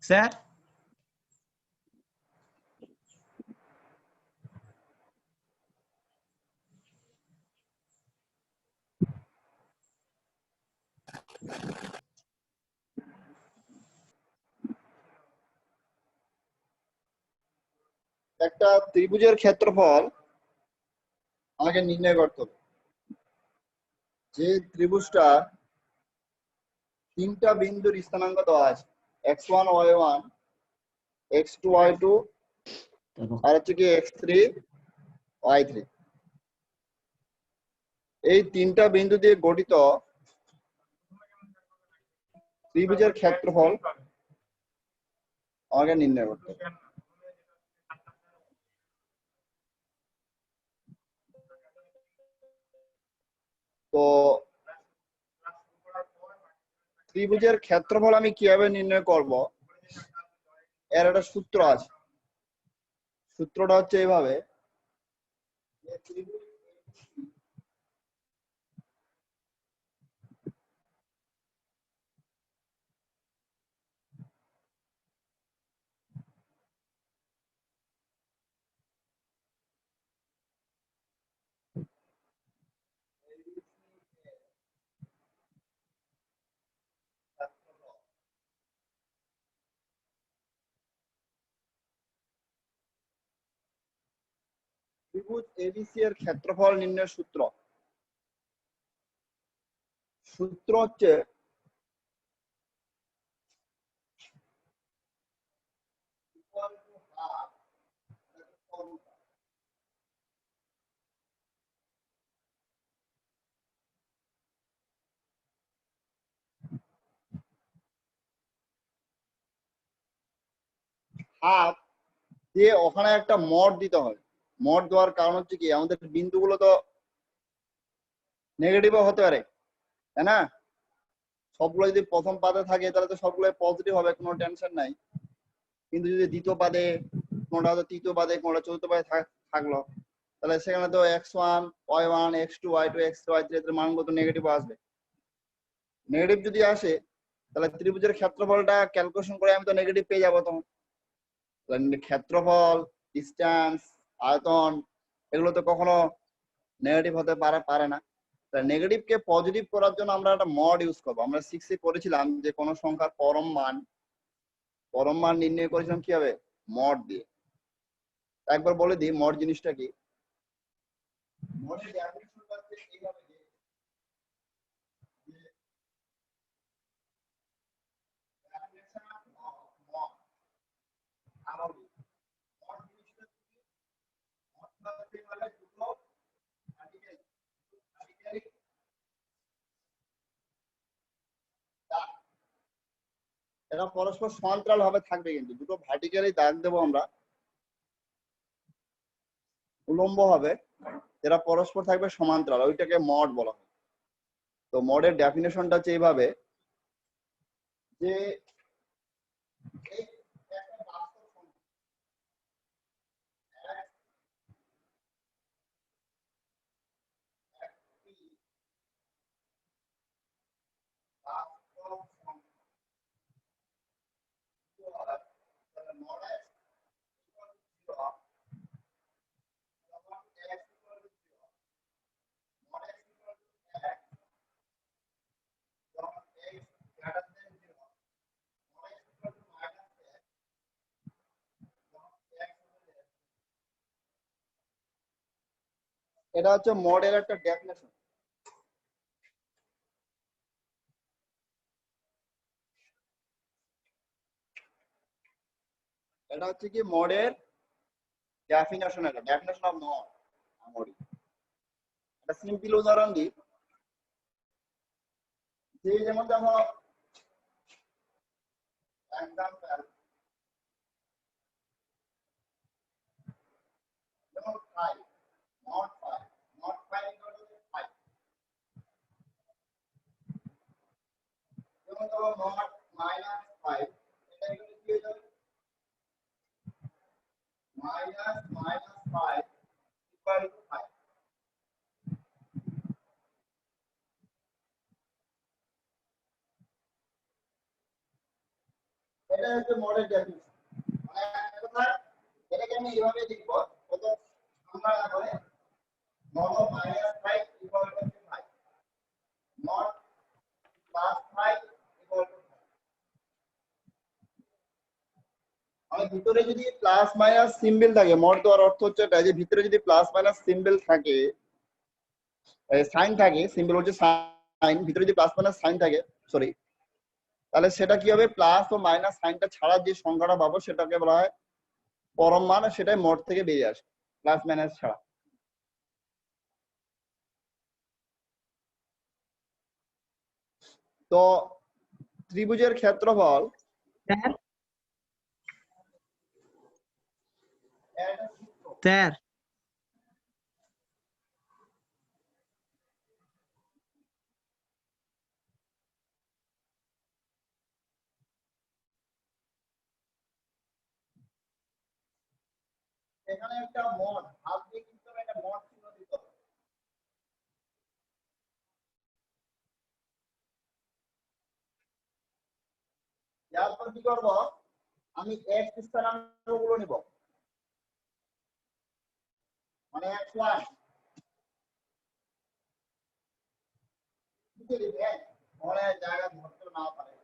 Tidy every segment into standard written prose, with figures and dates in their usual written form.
Sir একটা ত্রিভুজের ক্ষেত্রফল আমাকে নির্ণয় করতে হবে। যে ত্রিভুজটা তিনটা বিন্দুর স্থানাঙ্ক দেওয়া আছে, x1 y1 x2 y2 আর হচ্ছে কি x3 y3, এই তিনটা বিন্দু দিয়ে গঠিত ত্রিভুজের ক্ষেত্রফল আমাকে নির্ণয় করতে হবে। তো ত্রিভুজের ক্ষেত্রফল আমি কিভাবে নির্ণয় করব, এর একটা সূত্র আছে। সূত্রটা হচ্ছে এইভাবে, ত্রিভুজ এবিসি এর ক্ষেত্রফল নির্ণয়ের সূত্র হচ্ছে হাফ দিয়ে ওখানে একটা মড দিতে হয়। মড দেওয়ার কারণ হচ্ছে কি, আমাদের বিন্দুগুলো তো নেগেটিভও হতে পারে, তাই না? সবগুলো যদি প্রথম পাদে থাকে তাহলে তো সবগুলো পজিটিভ হবে, কোনো টেনশন নাই। কিন্তু যদি দ্বিতীয় পাদে, কোনটা হয়তো তৃতীয় পাদে, কোনটা চতুর্থ পাদে থাকলো, তাহলে সেখানে তো x1 y1 x2 y2 x3 y3 এর মানগুলো তো নেগেটিভ আসবে। নেগেটিভ যদি আসে তাহলে ত্রিভুজের ক্ষেত্রফলটা ক্যালকুলেশন করে আমি তো নেগেটিভ পেয়ে যাবো। তখন ক্ষেত্রফল, ডিসটেন্স, আয়তন এগুলো তো কখনো নেগেটিভ হতে পারে না। নেগেটিভ কে পজিটিভ করার জন্য আমরা একটা মড ইউজ করবো। আমরা 6 এ পড়েছিলাম যে কোন সংখ্যার পরম মান নির্ণয় করেছিলাম কিভাবে, মড দিয়ে। একবার বলে দিই মড জিনিসটা কি। মডের ডেফিনিশনটা হচ্ছে এইভাবে যে definition of mod, আরবি মড জিনিসটা কি, মড বলতে মানে দুটো ভার্টিক্যালি এটা পরস্পর সমান্তরাল ভাবে থাকবে, কিন্তু দুটো ভার্টিক্যালি দাগ দেবো আমরা উলম্ব হবে, এরা পরস্পর থাকবে সমান্তরাল, ওইটাকে মড বলা হয়। তো মডের ডেফিনেশনটা হচ্ছে এইভাবে যে এই একটা বাস্তব সংখ্যা একটি বাস্তব সংখ্যা তাহলে মড x equal to 0, তখন x equal to 0, mod x equal to x, যখন x greater than 0, mod x equal to minus x, যখন x equal to x। এটা হচ্ছে মডের একটা ডেফিনেশন। এটা হচ্ছে কি মডের ডেফিনেশন, এটা ডেফিনেশন অফ মড। একটা সিম্পল উদাহরণ দিই, যে যেমন দেখো এক্সাম্পল, যেমন 5 not 5 not 5 equal to 5, যেমন ধরো not minus 5, এটা এখানে কি হয়ে যাবে, minus 5 equal to 5। এটা হচ্ছে মডেল ডেফিনিশন। মানে এক কথায় এটাকে আমি এইভাবে লিখব, কত আমরা করে not -5 equal to 5, not +5 equal to 5। মানে ভিতরে যদি প্লাস মাইনাস সিম্বল থাকে, মড দেওয়ার অর্থ হচ্ছে এটা যে ভিতরে যদি প্লাস মাইনাস সিম্বল থাকে, সাইন থাকে, সিম্বল হচ্ছে সাইন, ভিতরে যদি প্লাস মাইনাস সাইন থাকে, সরি, তাহলে সেটা কি হবে, প্লাস ও মাইনাস সাইনটা ছাড়া যে সংখ্যাটা পাবো সেটাকে বলা হয় পরম মান, সেটাই মড থেকে বেরিয়ে আসে প্লাস মাইনাস ছাড়া। তো ত্রিভুজের ক্ষেত্রফল স্যার এখানে একটা মড হাত দিয়ে কিন্তু একটা মড চিহ্ন দিতে হবে। এরপর কি করব, আমি এক্স স্থানাঙ্ক গুলো নিব, মানে x1 কি লিখবে, মানে জায়গা ধরতে না পারে,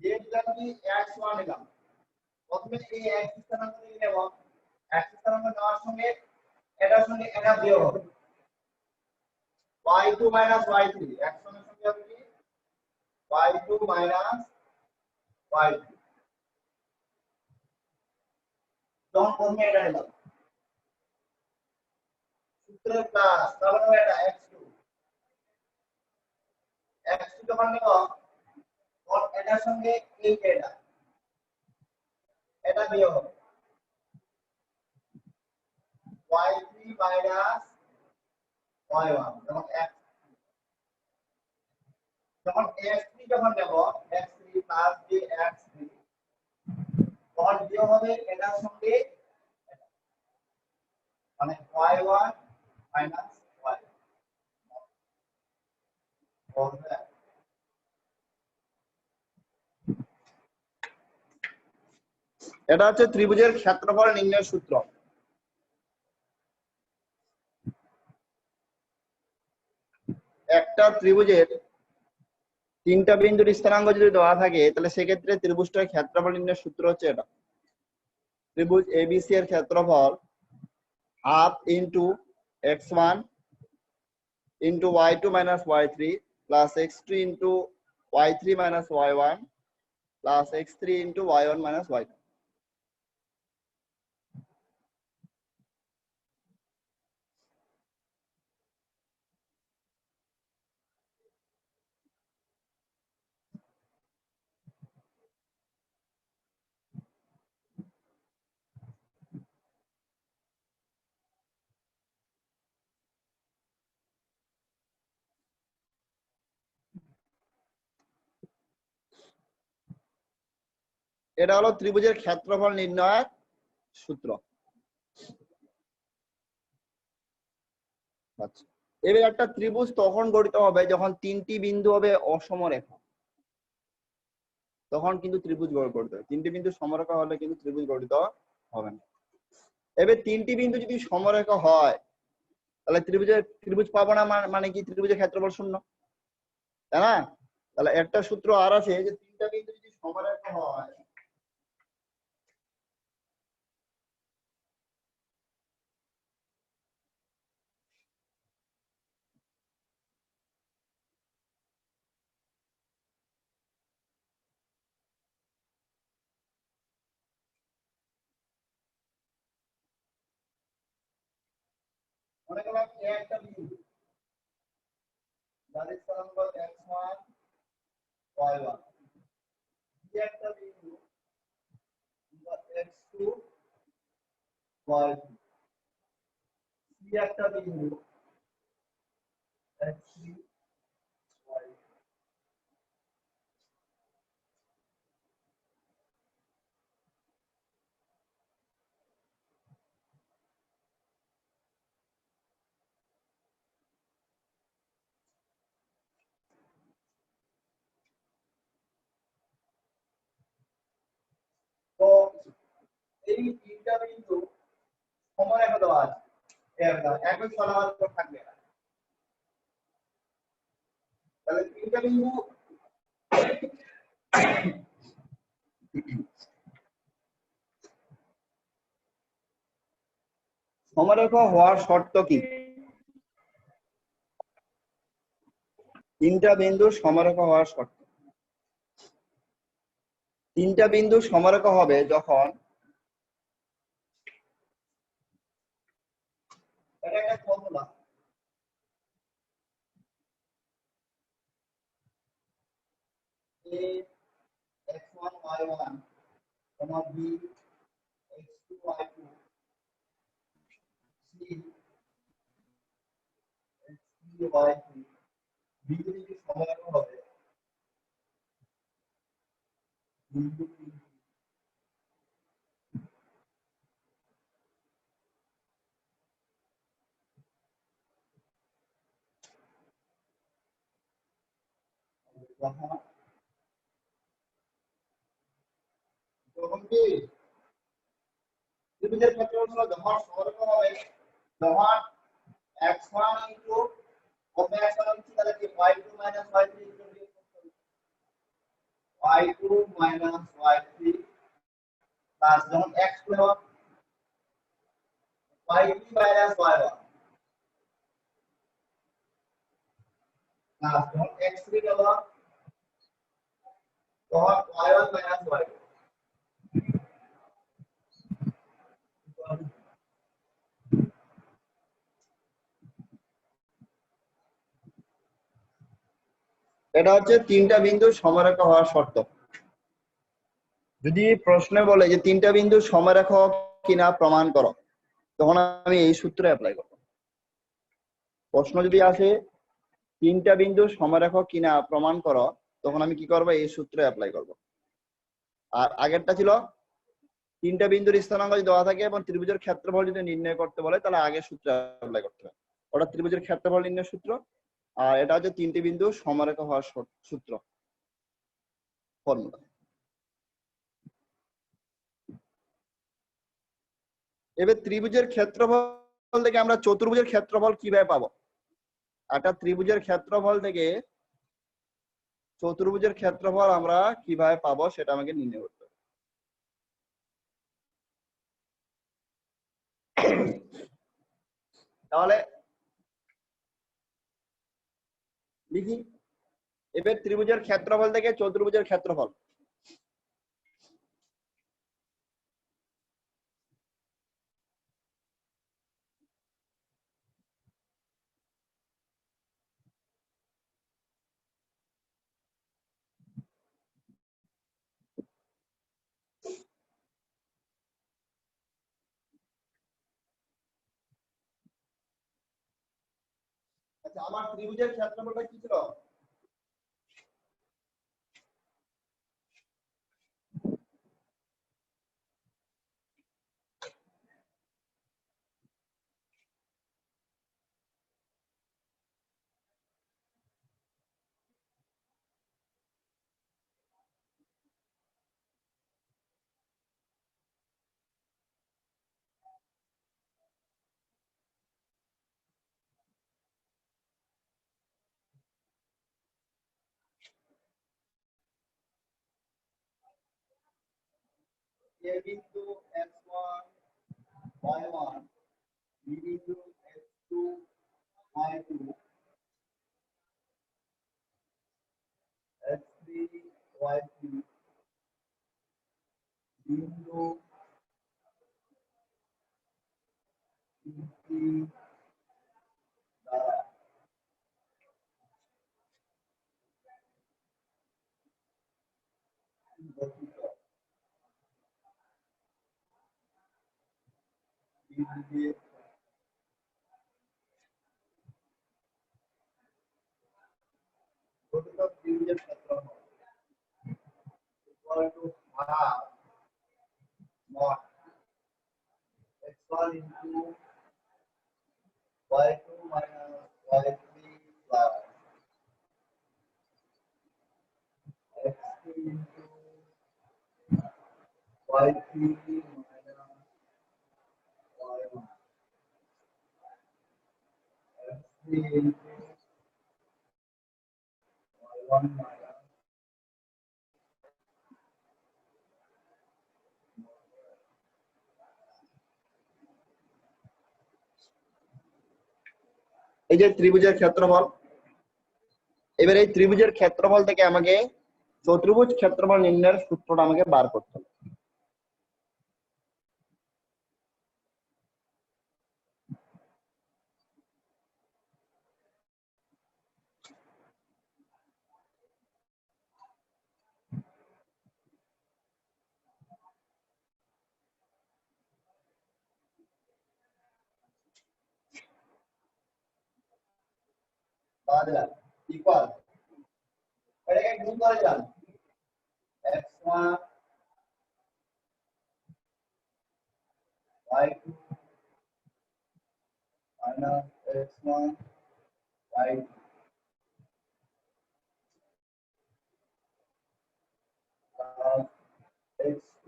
যেটা কি x1 নিলাম, প্রথমে এই x স্থানাঙ্ক নিয়ে নেব, x স্থানাঙ্ক নেওয়ার সঙ্গে এটার সঙ্গে এটা বিয়োগ হবে, y2 y3, x1 এর সঙ্গে হবে কি y2 y3, যখন প্রথমে এটা নিলাম সূত্রের প্লাস, তারপরে এটা x2 যখন নেব তখন এটার সঙ্গে এই এটা বিয়োগ হবে y3 y1, যখন x, যখন x3 যখন নেব x3 প্লাস যে x3, তখন বিয়োগ হবে এটার সঙ্গে এটা, মানে y1 মাইনাস y, এটা হচ্ছে ত্রিভুজের ক্ষেত্রফল নির্ণয়ের সূত্র। একটা ত্রিভুজের তিনটা বিন্দুর স্থানাঙ্ক যদি দেওয়া থাকে তাহলে সেক্ষেত্রে ত্রিভুজটার ক্ষেত্রফল নির্ণয়ের সূত্র হচ্ছে এটা। ত্রিভুজ এবিসি এর ক্ষেত্রফল half into x1 into y2 minus y3 plus x2 into y3 minus y1 plus x3 into y1 minus y2। এটা হলো ত্রিভুজের ক্ষেত্রফল নির্ণয়ের সূত্র। আচ্ছা, এবার একটা ত্রিভুজ তখন গঠিত হবে যখন তিনটি বিন্দু হবে অসমরেখা, তখন কিন্তু ত্রিভুজ গঠিত হবে। তিনটি বিন্দু সমরেখা হলে কিন্তু ত্রিভুজ গঠিত হবে না। এবার তিনটি বিন্দু যদি সমরেখা হয় তাহলে ত্রিভুজ পাবো না, মানে কি ত্রিভুজের ক্ষেত্রফল শূন্য, তাই না? তাহলে একটা সূত্র আর আছে যে তিনটা বিন্দু যদি সমরেখা হয় মনে করলাম এ একটা বিন্দু যার স্থানাঙ্ক x1 y1, বি একটা বিন্দু x2 y2, সি একটা বিন্দু x3 y। এই তিনটা বিন্দু সমারেখা দেওয়া আছে একই সমান্তরাল উপর থাকবে না। তাহলে তিনটা বিন্দু সমারেখা হওয়ার শর্ত কি? তিনটা বিন্দু সমারেখা হওয়ার শর্ত, তিনটা বিন্দু সমারেখা হবে যখন এটা একটা formula, a x1 y1 b x2 y2 c x3 y3 বিন্দু যদি সমারেখা হবে বিন্দু যখন কি ত্রিভুজের ক্ষেত্রফল হলো যখন সমারেখা হবে যখন x1 ইনটু কত x1 হচ্ছে তাহলে কি y2 y3 y2 y3 plus যখন x2 হবে y3 y1 প্লাস যখন x3 হবে তখন y1 y2 এটা হচ্ছে তিনটা বিন্দু সমারেখা হওয়ার শর্ত। যদি প্রশ্নে বলে যে তিনটা বিন্দু সমারেখা কিনা প্রমাণ করো, তখন আমি এই সূত্র অ্যাপ্লাই করব। প্রশ্ন যদি আসে তিনটা বিন্দু সমারেখা কিনা প্রমাণ করো, তখন আমি কি করব? এই সূত্র অ্যাপ্লাই করব। আর আগেরটা ছিল তিনটা বিন্দুর স্থানাঙ্ক যদি দেওয়া থাকে এবং ত্রিভুজের ক্ষেত্রফল যদি নির্ণয় করতে বলে তাহলে আগে সূত্র অ্যাপ্লাই করতে হবে। ওটা ত্রিভুজের ক্ষেত্রফল নির্ণয়ের সূত্র, আর এটা হচ্ছে তিনটি বিন্দু সমারেখা হওয়ার সূত্র ফর্মুলা। এবার ত্রিভুজের ক্ষেত্রফল থেকে আমরা চতুর্ভুজের ক্ষেত্রফল কিভাবে পাবো? একটা ত্রিভুজের ক্ষেত্রফল থেকে চতুর্ভুজের ক্ষেত্রফল আমরা কিভাবে পাবো সেটা আমাকে নির্ণয় করতে হবে। তাহলে লিখি, এবার ত্রিভুজের ক্ষেত্রফল থেকে চতুর্ভুজের ক্ষেত্রফল। আচ্ছা, আমার ত্রিভুজের ক্ষেত্রফলটা কি ছিল? a বিন্দু x1 y1 b বিন্দু x2 y2 x3 y3 বিন্দু C দ্বারা গঠিত ত্রিভুজের ত্রিভুজের ক্ষেত্রফল equal to half mod x1 into y2 minus y3 plus x2 into y3 minus এই যে ত্রিভুজের ক্ষেত্রফল, এবার এই ত্রিভুজের ক্ষেত্রফল থেকে আমাকে চতুর্ভুজ ক্ষেত্রফল নির্ণয়ের সূত্রটা আমাকে বার করতে হবে। ইকুয়াল এটাকে গুণ করে যান x1 y2 minus x1 y2 plus x2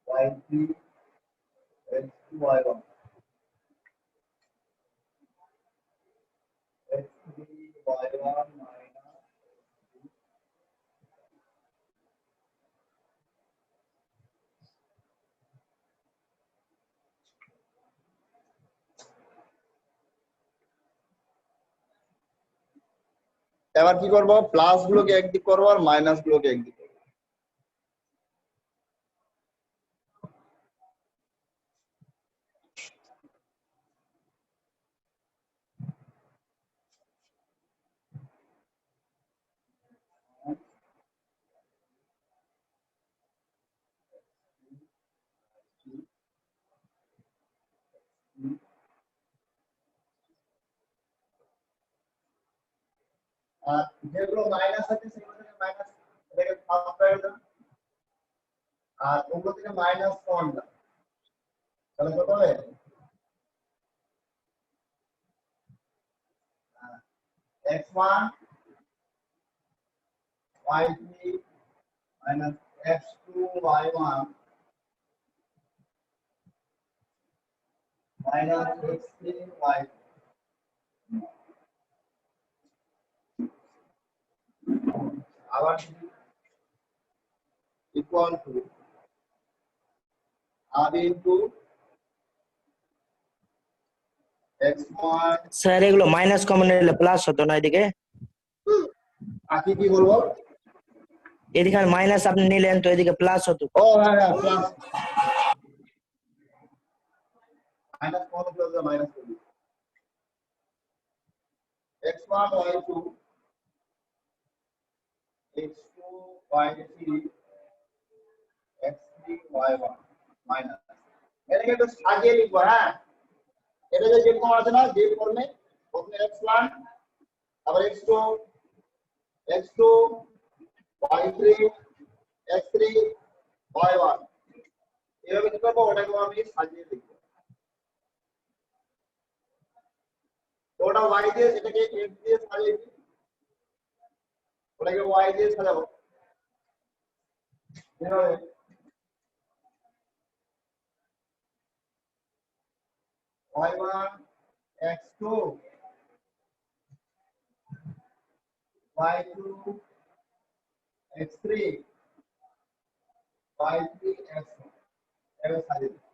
y3 x2 y1 x3 y1 minus এবার কি করব, প্লাস গুলোকে একদিক করব আর মাইনাস গুলোকে একদিক করব। আর যেগুলো মাইনাস আছে সেগুলো থেকে মাইনাস এটাকে হাফ করে দাও, আর ওগুলো থেকে মাইনাস 1 দাও, তাহলে কত হবে x1 y3 minus x2 y1 minus x3 y2 আবার equal to r into x1 sir এগুলো মাইনাস কমন নিলে প্লাস হতো না এদিকে, আকি কি বলবো, এদিকে মাইনাস আপনি নিলেন তো এদিকে প্লাস হতো। ও হ্যাঁ হ্যাঁ প্লাস মাইনাস কত প্লাস মাইনাস করব x1 y2 x2 y3 x3 y1 minus এটাকে একটু সাজিয়ে লিখবো। হ্যাঁ এটা যে ফর্ম আছে না, যে ফর্মে প্রথমে x1 তারপর x2 x2 y3 x3 y1 এভাবে কি করবো, ওটাকে আমি সাজিয়ে লিখবো। ওটা y দিয়ে, এটাকে x দিয়ে সাজিয়ে দিই, ওটাকে y দিয়ে সাজাবো এভাবে। y1 x2 y2 x3 y3 x1 এভাবে সাজিয়ে দিই।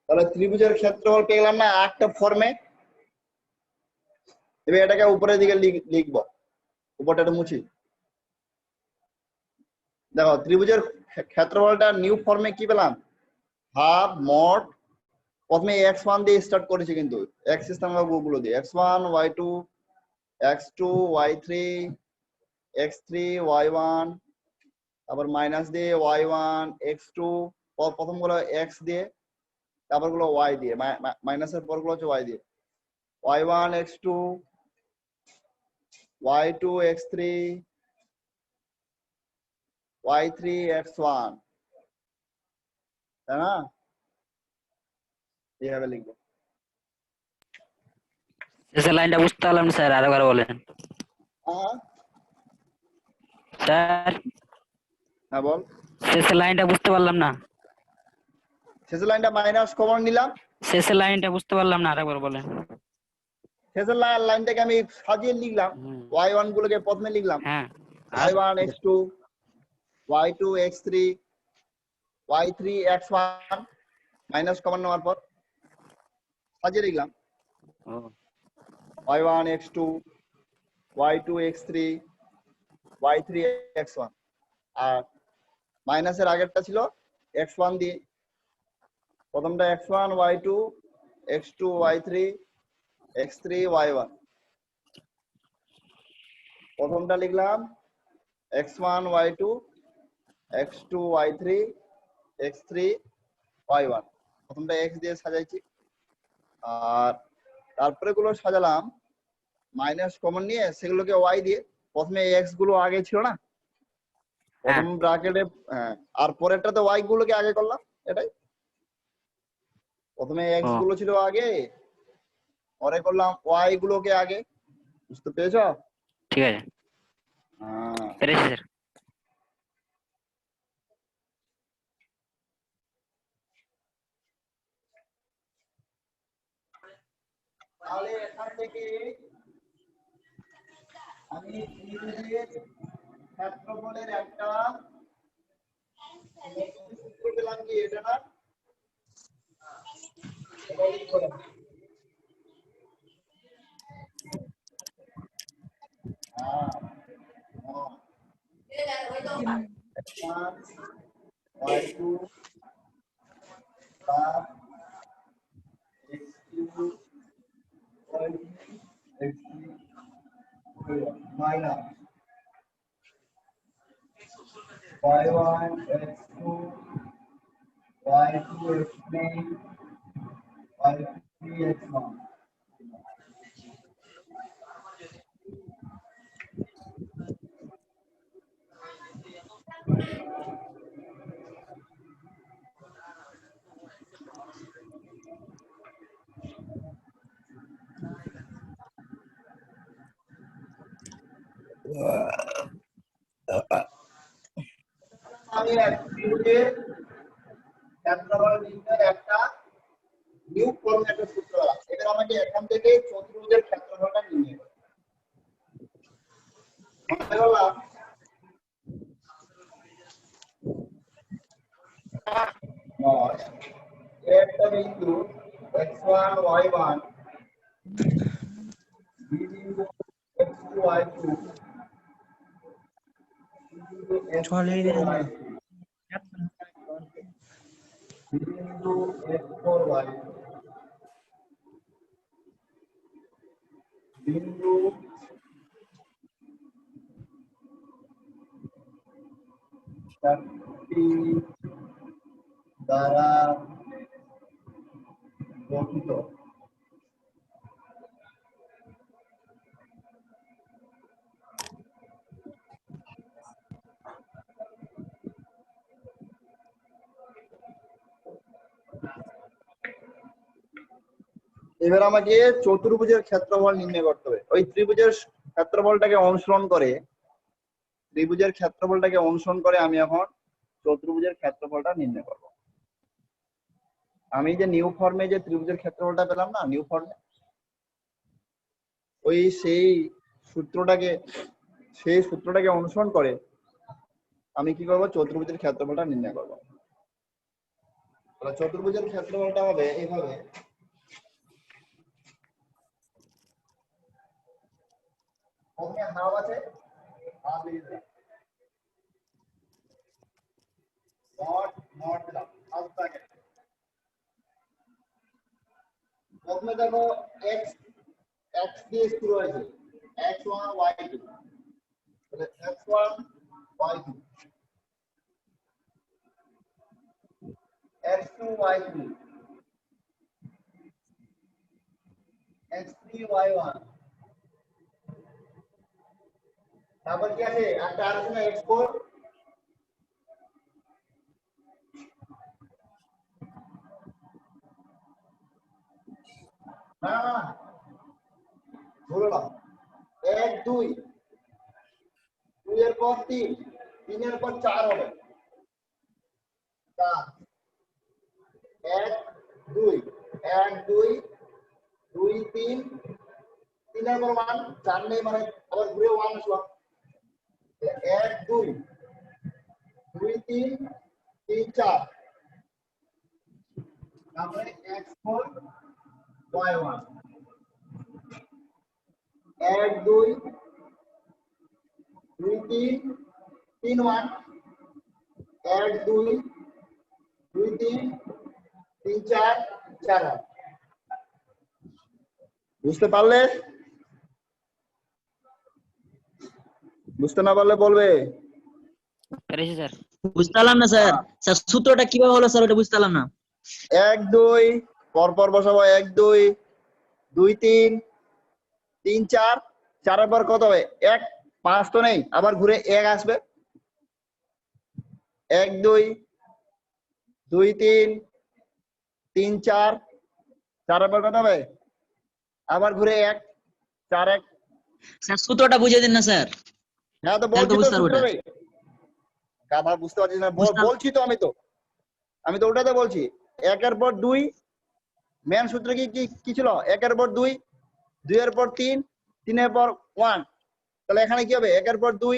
তাহলে ত্রিভুজের ক্ষেত্রফল পেয়ে গেলাম না একটা ফর্মে। এবার এটাকে উপরের দিকে লিখবো, উপরটা একটু মুছি। দেখো ত্রিভুজের ক্ষেত্রফলটা নিউ ফর্মে কি পেলাম, হাফ মড, প্রথমে x1 দিয়ে স্টার্ট করেছি কিন্তু x স্থানাঙ্ক গুলো দিয়ে x1 y2 x2 y3 x3 y1, তারপর মাইনাস দিয়ে y1 x2, প্রথম গুলো x দিয়ে, তারপর গুলো y দিয়ে, মাইনাসের পর গুলো হচ্ছে y দিয়ে, y1 x2 y2 x3 y3 x1, তাই না? এইভাবে লিখবো। লাইনটা বুঝতে পারলাম না স্যার, আরেকবার বলেন। স্যার হ্যাঁ বল। শেষের লাইনটা বুঝতে পারলাম না। শেষের লাইনটা মাইনাস কমন নিলাম। শেষের লাইনটা বুঝতে পারলাম না, আরেকবার বলেন। শেষের লাইনটাকে আমি সাজিয়ে লিখলাম, y1 গুলোকে প্রথমে লিখলাম, হ্যাঁ, আর y1 x2 y2 x3 y3 x1 minus common নেওয়ার পর সাজিয়ে লিখলাম ও y1 x2 y2 x3 y3 x1, আর মাইনাসের আগেরটা ছিল x1 দিয়ে, প্রথমটা x1 y2 x2 y3 x3 y1, প্রথমটা লিখলাম x1 y2 x2 y3 x3 y1, প্রথমটা x দিয়ে সাজাইছি, আর তারপরে গুলো সাজালাম মাইনাস কমন নিয়ে সেগুলোকে y দিয়ে, প্রথমে x গুলো আগে ছিল না প্রথম ব্র্যাকেটে, আর পরেরটাতে y গুলোকে আগে করলাম, এটাই প্রথমে x গুলো ছিল আগে, পরে করলাম y গুলোকে আগে। বুঝতে পেরেছো? ঠিক আছে, পেরেছি স্যার। তাহলে এখান থেকে আমি ত্রিভুজের ক্ষেত্রফলের একটা সূত্র পেলাম, কি এটা না? এটা লিখবো না। y2 plus x2 minus y1 x2 y2 x3 y3 x1। আমি ত্রিভুজের ক্ষেত্রফল নির্ণয়ের একটা নিউ ফরম্যাটের সূত্র আছে, এবার আমাকে এখান থেকে চতুর্ভুজের ক্ষেত্রফলটা নির্ণয় করতে হবে। একটা বিন্দু x1 y1 বিন্দু x2 y2 বিন্দু x4 y বিন্দু দ্বারা গঠিত। এবার আমাকে চতুর্ভুজের ক্ষেত্রফল নির্ণয় করতে হবে। ওই ত্রিভুজের ক্ষেত্রফলটাকে অনুসরণ করে আমি এখন চতুর্ভুজের ক্ষেত্রফলটা নির্ণয় করব। আমি যে নিউ ফর্মে যে ত্রিভুজের ক্ষেত্রফলটা পেলাম না, নিউ ফর্মে, ওই সেই সূত্রটাকে অনুসরণ করে আমি কি করব, চতুর্ভুজের ক্ষেত্রফলটা নির্ণয় করব। তাহলে চতুর্ভুজের ক্ষেত্রফলটা হবে এইভাবে, প্রথমে হাফ আছে, হাফ দিলাম, নট দিলাম, হাফ ব্র্যাকেট। প্রথমে দেখো x দিয়ে শুরু হয়েছে, x1 y2, তাহলে x1 y2 x2 y3 x3 y1, তারপর কি আছে, একটা আর আছে না x4, না বললাম 1 2 2 এর পর 3, 3 এর পর 4 হবে 4 1 2 1 2 2 3 3 এর পর 1 4 নেই মানে আবার ঘুরে 1 আসলো 1 2 2 3 3 4 তারপরে x4 y1 1 2 2 3 3 1 1 2 2 3 3 4 4 1 বুঝতে পারলে বুঝতে না পারলে বলবে পেরেছি স্যার। বুঝতে পারলাম না স্যার। স্যার সূত্রটা কিভাবে হলো স্যার ওটা বুঝতে পারলাম না। 1 2 পর পর বসাবো 1 2 2 3 3 4 4 এর পর কত হবে 1 5 তো নেই আবার ঘুরে 1 আসবে 1 2 2 3 3 4 4 এর পর কত হবে আবার ঘুরে 1 4 1 স্যার সূত্রটা বুঝিয়ে দিন না স্যার। হ্যাঁ তো তাহলে তো বলছি তো বুঝতে পারবো সূত্রটাই কথা বুঝতে পারছিস না বলছি তো আমি তো ওটাতে বলছি 1 এর পর 2 মেন সূত্র কি কি ছিল 1 এর পর 2 2 এর পর 3 3 এর পর 1 তাহলে এখানে কি হবে 1 এর পর 2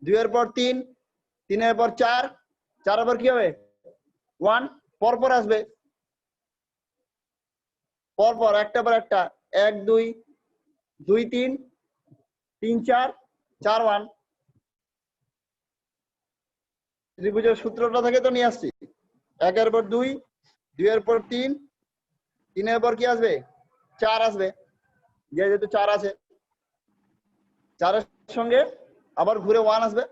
2 এর পর 3 3 এর পর 4 4 এর পর কি হবে 1 পর পর আসবে পর পর একটা পর একটা 1 2 2 3 3 4 4 1 ত্রিভুজের সূত্রটা থেকে তো নিয়ে আসছি 1 এর পর 2 2 এর পর 3 3 এর পর কি আসবে 4 আসবে যেহেতু 4 আছে 4 এর সঙ্গে আবার ঘুরে 1 আসবে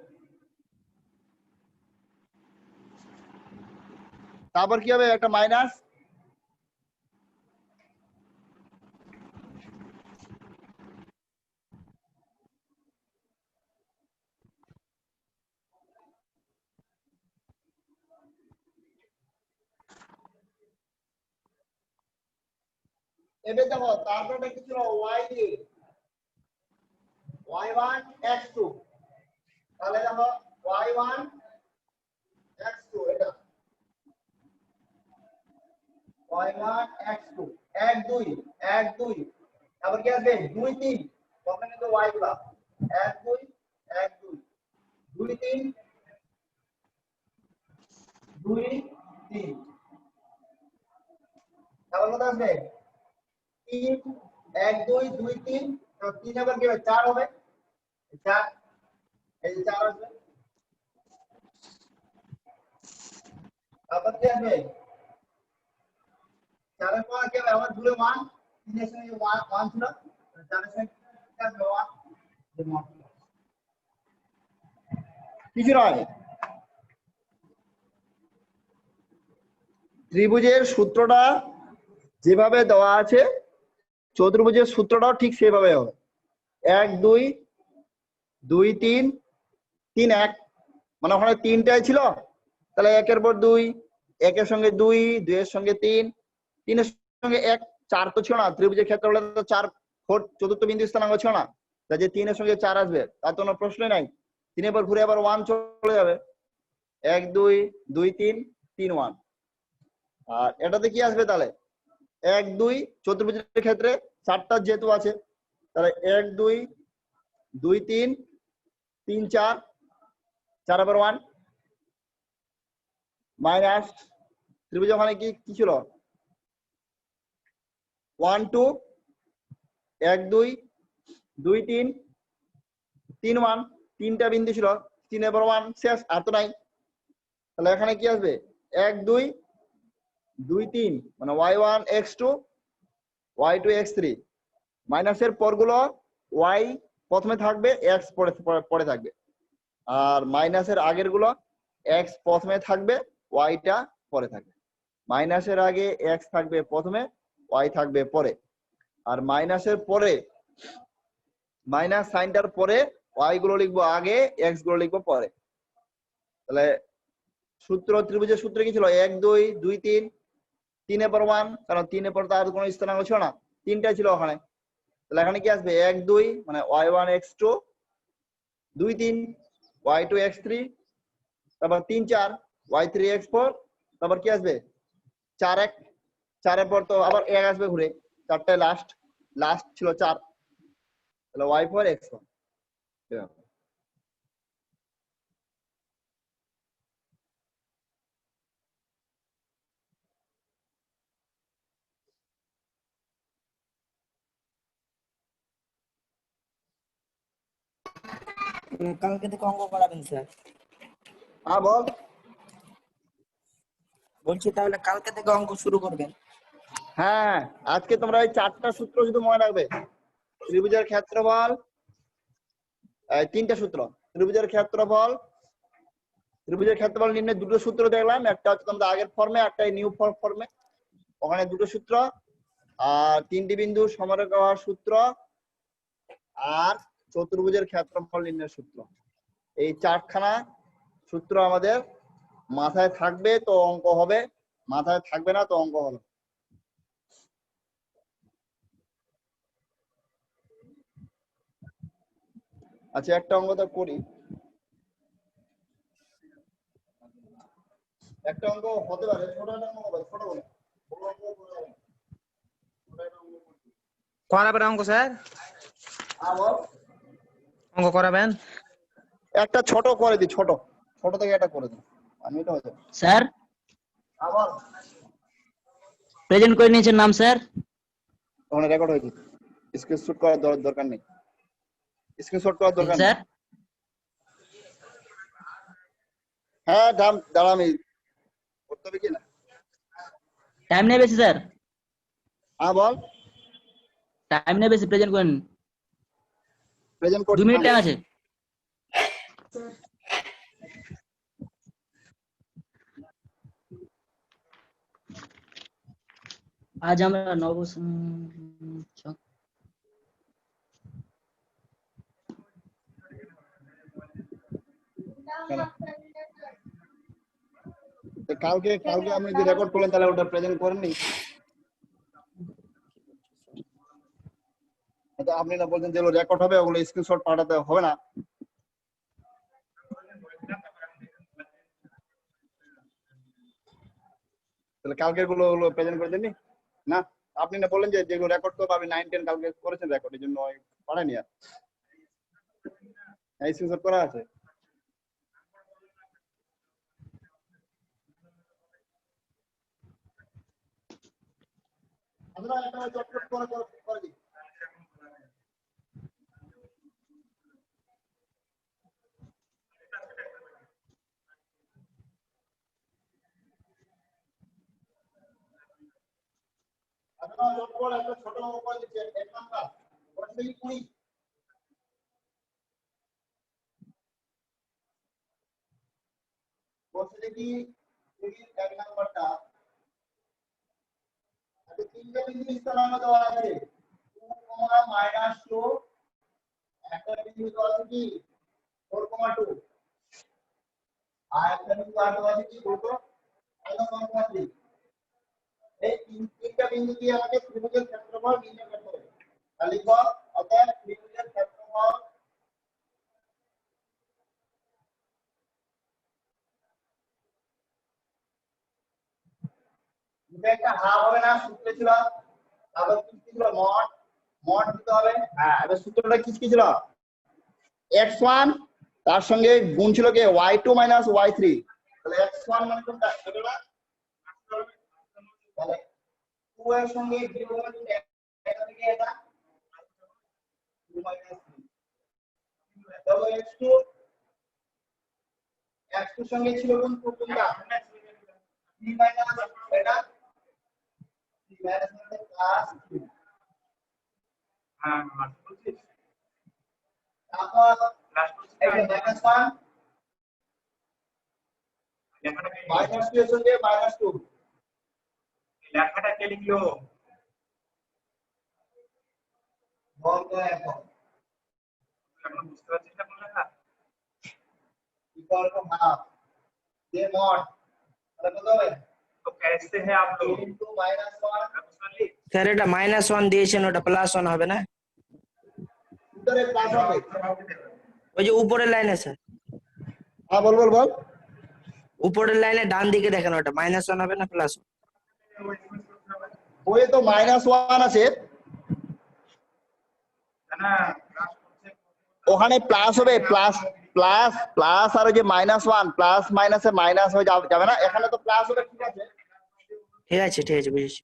তারপর কি হবে একটা মাইনাস এবার দেখো তারপরে কি ছিল y দিয়ে y1 x2 তাহলে দেখো y1 x2 এটা y1 x2 1 2 1 2 তারপর কি আসবে 2 3 তখন কিন্তু y গুলা 1 2 1 2 2 3 2 3 তারপর কত আসবে 3 1 2 2 3 তো 3 আবার কি হবে 4 হবে 4 এই যে 4 আসবে তারপর কি আসবে 4 এর পর কি হবে আবার ঘুরে 1 3 এর সঙ্গে 1 ছিল 4 এর সঙ্গে কি আসবে 1 কিছু নয় ত্রিভুজের সূত্রটা যেভাবে দেওয়া আছে চতুর্ভুজের সূত্রটাও ঠিক সেভাবে হবে 1 2 2 3 3 1 মানে ওখানে তিনটাই ছিল তাহলে 1 এর পর 2 1 এর সঙ্গে 2 2 এর সঙ্গে 3 3 এর সঙ্গে 1 4 তো ছিল না ত্রিভুজের ক্ষেত্রে হলে তো 4 চতুর্থ বিন্দু স্থানাঙ্ক ছিল না তাই যে 3 এর সঙ্গে 4 আসবে তার তো কোনো প্রশ্নই নাই 3 এর পর ঘুরে আবার 1 চলে যাবে 1 2 2 3 3 1 আর এটাতে কি আসবে তাহলে 1 2 চতুর্ভুজের ক্ষেত্রে 4টা যেহেতু আছে তাহলে 1 2 2 3 3 4 4 আবার 1 মাইনাস ত্রিভুজ ওখানে কি ছিল 1 2 1 2 2 3 3 1 তিনটা বিন্দু ছিল 3 এর পর 1 শেষ আর তো নাই তাহলে এখানে কি আসবে 1 2 2 3 মানে y1 x2 y2 x3 মাইনাসের পরগুলো y প্রথমে থাকবে x পরে থাকবে আর মাইনাসের আগের গুলো x প্রথমে থাকবে y টা পরে থাকবে মাইনাসের আগে x থাকবে প্রথমে y থাকবে পরে আর মাইনাসের পরে মাইনাস সাইনটার পরে y গুলো লিখবো আগে x গুলো লিখবো পরে তাহলে সূত্র ত্রিভুজের সূত্র কি ছিল 1 2 2 3 3 এর পর 1 কারণ 3 এর পর তার কোনো স্থানাঙ্ক ছিল না তিনটাই ছিল ওখানে তাহলে এখানে কি আসবে 1 2 মানে y1 x2 2 3 y2 x3 তারপর 3 4 y3 x4 তারপর কি আসবে 4 1 4 এর পর তো আবার 1 আসবে ঘুরে চারটায় লাস্ট ছিল 4 তাহলে y4 x1 কালকে থেকে অঙ্ক করাবেন স্যার? হ্যাঁ বল। বলছি তাহলে কালকে থেকে অঙ্ক শুরু করবেন? হ্যাঁ আজকে তোমরা এই 4টা সূত্র শুধু মনে রাখবে। ত্রিভুজের ক্ষেত্রফল, এই 3টা সূত্র, ত্রিভুজের ক্ষেত্রফল নির্ণয়ের 2টো সূত্র দেখলাম, একটা হচ্ছে তোমাদের আগের ফর্মে, একটা নিউ ফর্মে, ওখানে 2টো সূত্র, আর 3টি বিন্দু সমরেখা হওয়ার সূত্র, আর চতুর্ভুজের ক্ষেত্রফল নির্ণয়ের সূত্র। এই 4খানা সূত্র আমাদের মাথায় থাকবে তো অঙ্ক হবে, মাথায় থাকবে না তো অঙ্ক হবে। আচ্ছা একটা অঙ্ক তো করি, একটা অঙ্ক হতে পারে, ছোট একটা অঙ্ক হবে, ছোট বলে বড় অঙ্ক করা যাবে না। ছোট একটা অঙ্ক করছি। করাবেন অঙ্ক স্যার? আবার অঙ্ক করাবেন? একটা ছোট করে দি, ছোট থেকে একটা করে দিই, আমি এটা হয়ে যাবে। স্যার আবার প্রেজেন্ট করে নিয়েছেন নাম স্যার? ওখানে রেকর্ড হয়েছে, স্ক্রিনশট করার দরকার নেই, স্ক্রিনশট করার দরকার নেই। স্যার হ্যাঁ দাঁড়া আমি করতে হবে কি না। টাইম নেই বেশি স্যার, হ্যাঁ বল। টাইম নেই বেশি, প্রেজেন্ট করেন। প্রেজেন্ট 2 মিনিট টাইম আছে। আজ আমরা কালকে আপনি যদি রেকর্ড করলেন তাহলে ওটা প্রেজেন্ট করেননি। আপনি না বলছেন যেগুলো রেকর্ড হবে ওগুলো স্ক্রিনশট পাঠাতে হবে না। তাহলে কালকে গুলো প্রেজেন্ট করে দেননি না? আপনি না বললেন যে যেগুলো রেকর্ড করবো আপনি 9 10 কালকে করেছেন রেকর্ড, এই জন্য পাঠায়নি আর। স্ক্রিনশট করা আছে। আপনারা একটা চটপট করে দিন। আপনারা চটপট একটা ছোট অঙ্ক করে দিচ্ছেন, 1 নাম্বার বলছে কি 20। বলছে কি 1 নাম্বারটা আচ্ছা 3টা বিন্দু স্থানাঙ্ক দেওয়া আছে 2, -2, একটা বিন্দু দেওয়া আছে কি 4, 2, আর একটা বিন্দু দেওয়া আছে কি বলতো -1.3। এই 3টা বিন্দু দিয়ে আমাকে ত্রিভুজের ক্ষেত্রফল নির্ণয় করতে হবে। তাহলে লিখো অতএব ত্রিভুজের ক্ষেত্রফল এটা একটা হাফ হবে না, সূত্র ছিল, তারপর কি ছিল মড দিতে হবে। হ্যাঁ এবার সূত্রটা কি ছিল, x1 তার সঙ্গে গুণ ছিল কি y2 - y3। তাহলে x1 মানে কোনটা এটা না, তাহলে 2 এর সঙ্গে 0 মানে এটা থেকে এটা 2 - 3। তাহলে x2 এর সঙ্গে ছিল কোনটা 3 - এটা 3 - প্লাস 3। হ্যাঁ বলছিস তারপর এটা -1 -2 এর সঙ্গে -2 লেখাটা কে লিখলো বর্গ এখন আমরা বুঝতে পারছিস না কোন লেখা ইকুয়াল টু হাফ ये मॉड তাহলে কত হবে तो कैसे है आप लोग इनटू -1 স্যার এটা -1 দিয়েছেন, ওটা +1 হবে না? উত্তরে প্লাস হবে। ওই যে উপরের লাইনে স্যার, হ্যাঁ বল বল বল। উপরের লাইনে ডান দিকে দেখেন, ওটা -1 হবে না প্লাস? ওই তো -1 আছে, ওখানে প্লাস হবে, প্লাস প্লাস প্লাস, আর ওই যে -1 প্লাস মাইনাসে মাইনাস হয়ে যাবে না, এখানে তো প্লাস হবে, ঠিক আছে, ঠিক আছে ঠিক আছে, বুঝেছি।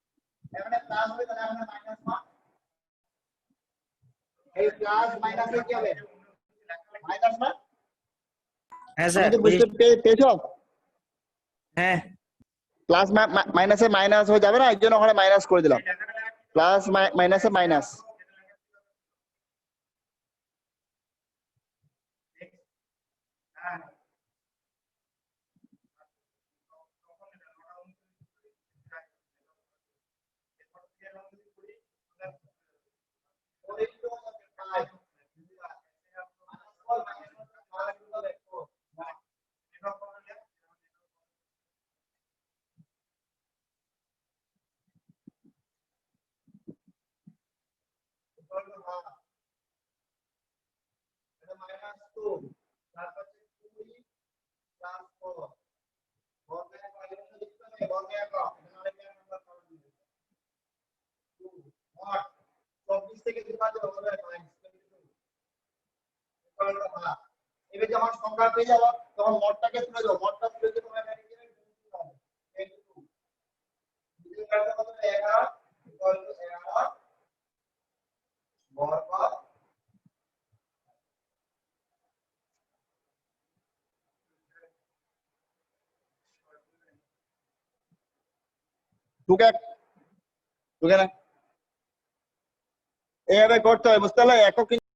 এখানে প্লাস হবে, তাহলে এখানে -1, এই প্লাস মাইনাসে কি হবে, মাইনাস না? হ্যাঁ তুমি স্যার কি বুঝতে বুঝেছি। পেরেছো? হ্যাঁ প্লাস মাইনাসে মাইনাস হয়ে যাবে না, এই জন্য ওখানে মাইনাস করে দিলাম, প্লাস মাইনাসে মাইনাস। এবার যখন সংখ্যা পেয়ে যাবো তখন মডটাকে তুলে দেবো, মডটা তুলে দিয়ে তোমার এখানে কি হবে? 11 বর্গ ঢুকে ঢুকে না, এইভাবে করতে হয়, বুঝতে পারলে? একক